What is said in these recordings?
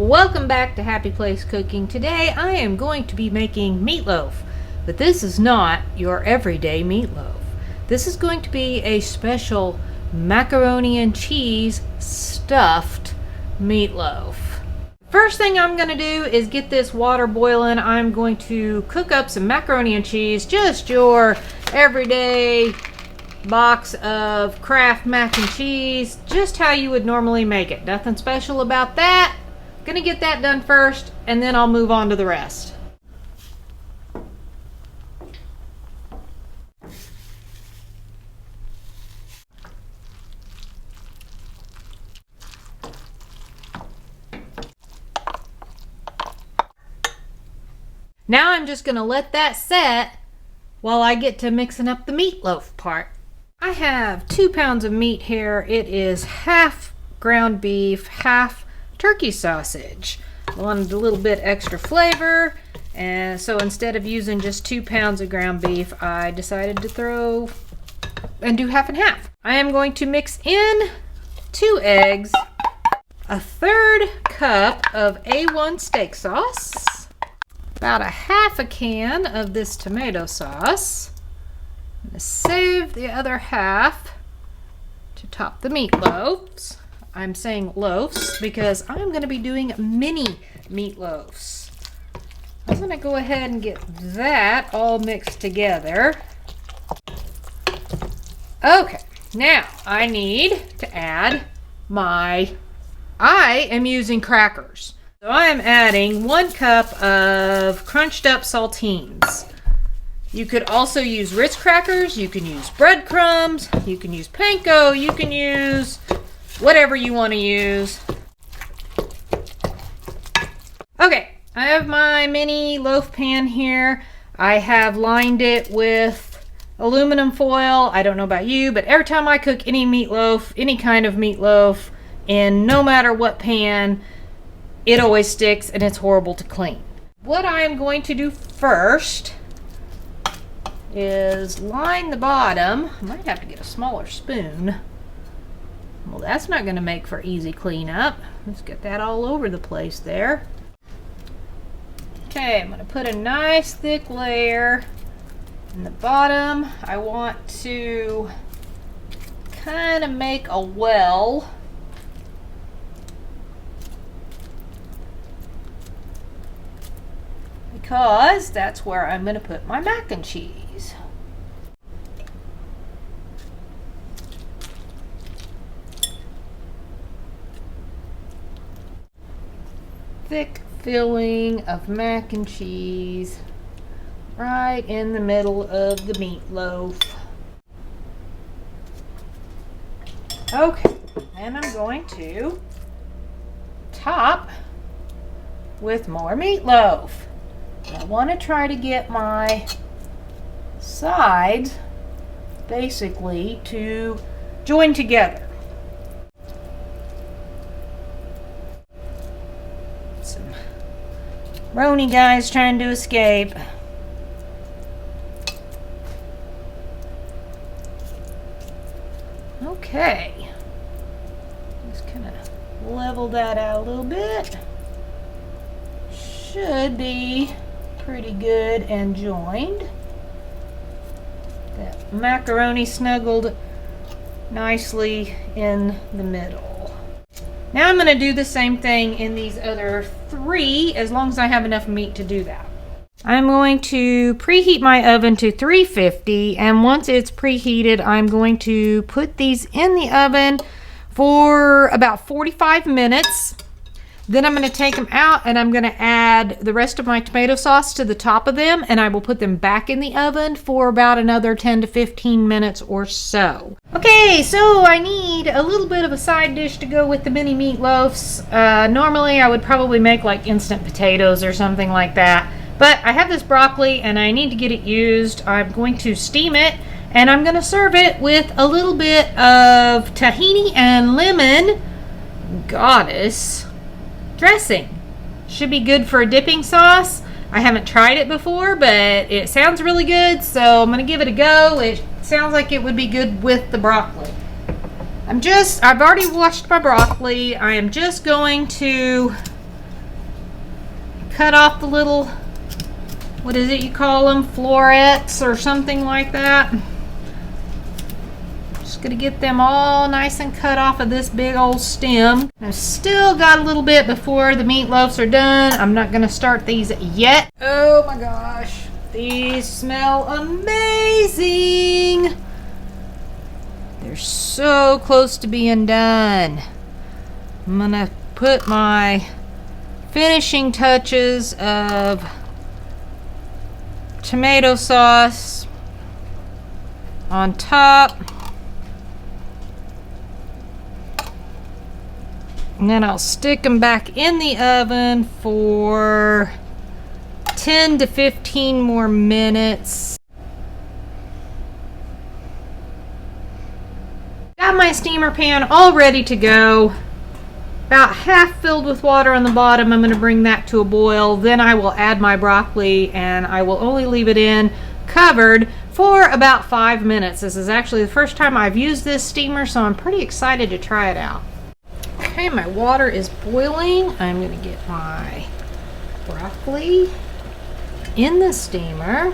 Welcome back to Happy Place Cooking. Today I am going to be making meatloaf, but this is not your everyday meatloaf. This is going to be a special macaroni and cheese stuffed meatloaf. First thing I'm going to do is get this water boiling. I'm going to cook up some macaroni and cheese, just your everyday box of Kraft mac and cheese, just how you would normally make it. Nothing special about that. Gonna get that done first, and then I'll move on to the rest. Now I'm just gonna let that set while I get to mixing up the meatloaf part. I have 2 pounds of meat here. It is half ground beef, half turkey sausage. I wanted a little bit extra flavor, and so instead of using just 2 pounds of ground beef, I decided to throw and do half and half. I am going to mix in 2 eggs, a 1/3 cup of A1 steak sauce, about a half a can of this tomato sauce. I'm going to save the other half to top the meatloaves. I'm saying loaves because I'm going to be doing mini meatloaves. I'm going to go ahead and get that all mixed together. Okay, now I need to add I am using crackers. So I am adding 1 cup of crunched up saltines. You could also use Ritz crackers, you can use breadcrumbs, you can use panko, you can use whatever you want to use. Okay, I have my mini loaf pan here. I have lined it with aluminum foil. I don't know about you, but every time I cook any meatloaf, any kind of meatloaf, in no matter what pan, it always sticks and it's horrible to clean. What I am going to do first is line the bottom. I might have to get a smaller spoon. Well, that's not going to make for easy cleanup. Let's get that all over the place there. Okay, I'm going to put a nice thick layer in the bottom. I want to kind of make a well. Because that's where I'm going to put my mac and cheese. Thick filling of mac and cheese right in the middle of the meatloaf. Okay, and I'm going to top with more meatloaf. I want to try to get my sides basically to join together. Some Roni guys trying to escape. Okay, just kind of level that out a little bit. Should be pretty good and joined. That macaroni snuggled nicely in the middle. Now I'm going to do the same thing in these other 3, as long as I have enough meat to do that. I'm going to preheat my oven to 350, and once it's preheated, I'm going to put these in the oven for about 45 minutes. Then I'm going to take them out and I'm going to add the rest of my tomato sauce to the top of them, and I will put them back in the oven for about another 10 to 15 minutes or so. Okay, so I need a little bit of a side dish to go with the mini meatloafs. Normally I would probably make like instant potatoes or something like that, but I have this broccoli and I need to get it used. I'm going to steam it, and I'm going to serve it with a little bit of tahini and lemon goddess dressing. Should be good for a dipping sauce. I haven't tried it before, but it sounds really good, so I'm gonna give it a go. It sounds like it would be good with the broccoli. I've already washed my broccoli. I am just going to cut off the little, what is it you call them, florets or something like that. Just gonna get them all nice and cut off of this big old stem. I've still got a little bit before the meatloafs are done. I'm not gonna start these yet. Oh my gosh, these smell amazing. They're so close to being done. I'm gonna put my finishing touches of tomato sauce on top. And then I'll stick them back in the oven for 10 to 15 more minutes. Got my steamer pan all ready to go. About half filled with water on the bottom. I'm going to bring that to a boil. Then I will add my broccoli and I will only leave it in covered for about 5 minutes. This is actually the first time I've used this steamer, so I'm pretty excited to try it out. Okay, my water is boiling. I'm going to get my broccoli in the steamer.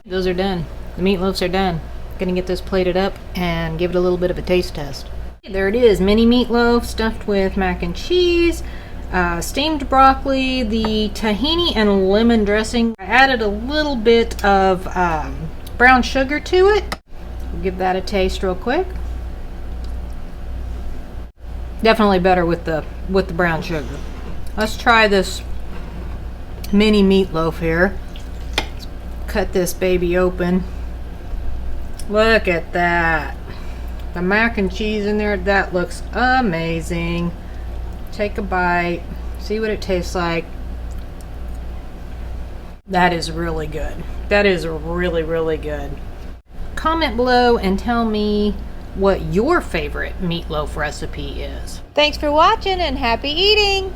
Those are done. The meatloafs are done. Gonna get this plated up and give it a little bit of a taste test. There it is, mini meatloaf stuffed with mac and cheese, steamed broccoli, the tahini and lemon dressing. I added a little bit of brown sugar to it. We'll give that a taste real quick. Definitely better with the brown sugar. Let's try this mini meatloaf here. Let's cut this baby open. Look at that. The mac and cheese in there, that looks amazing. Take a bite, see what it tastes like. That is really good. That is really, really good. Comment below and tell me what your favorite meatloaf recipe is. Thanks for watching and happy eating!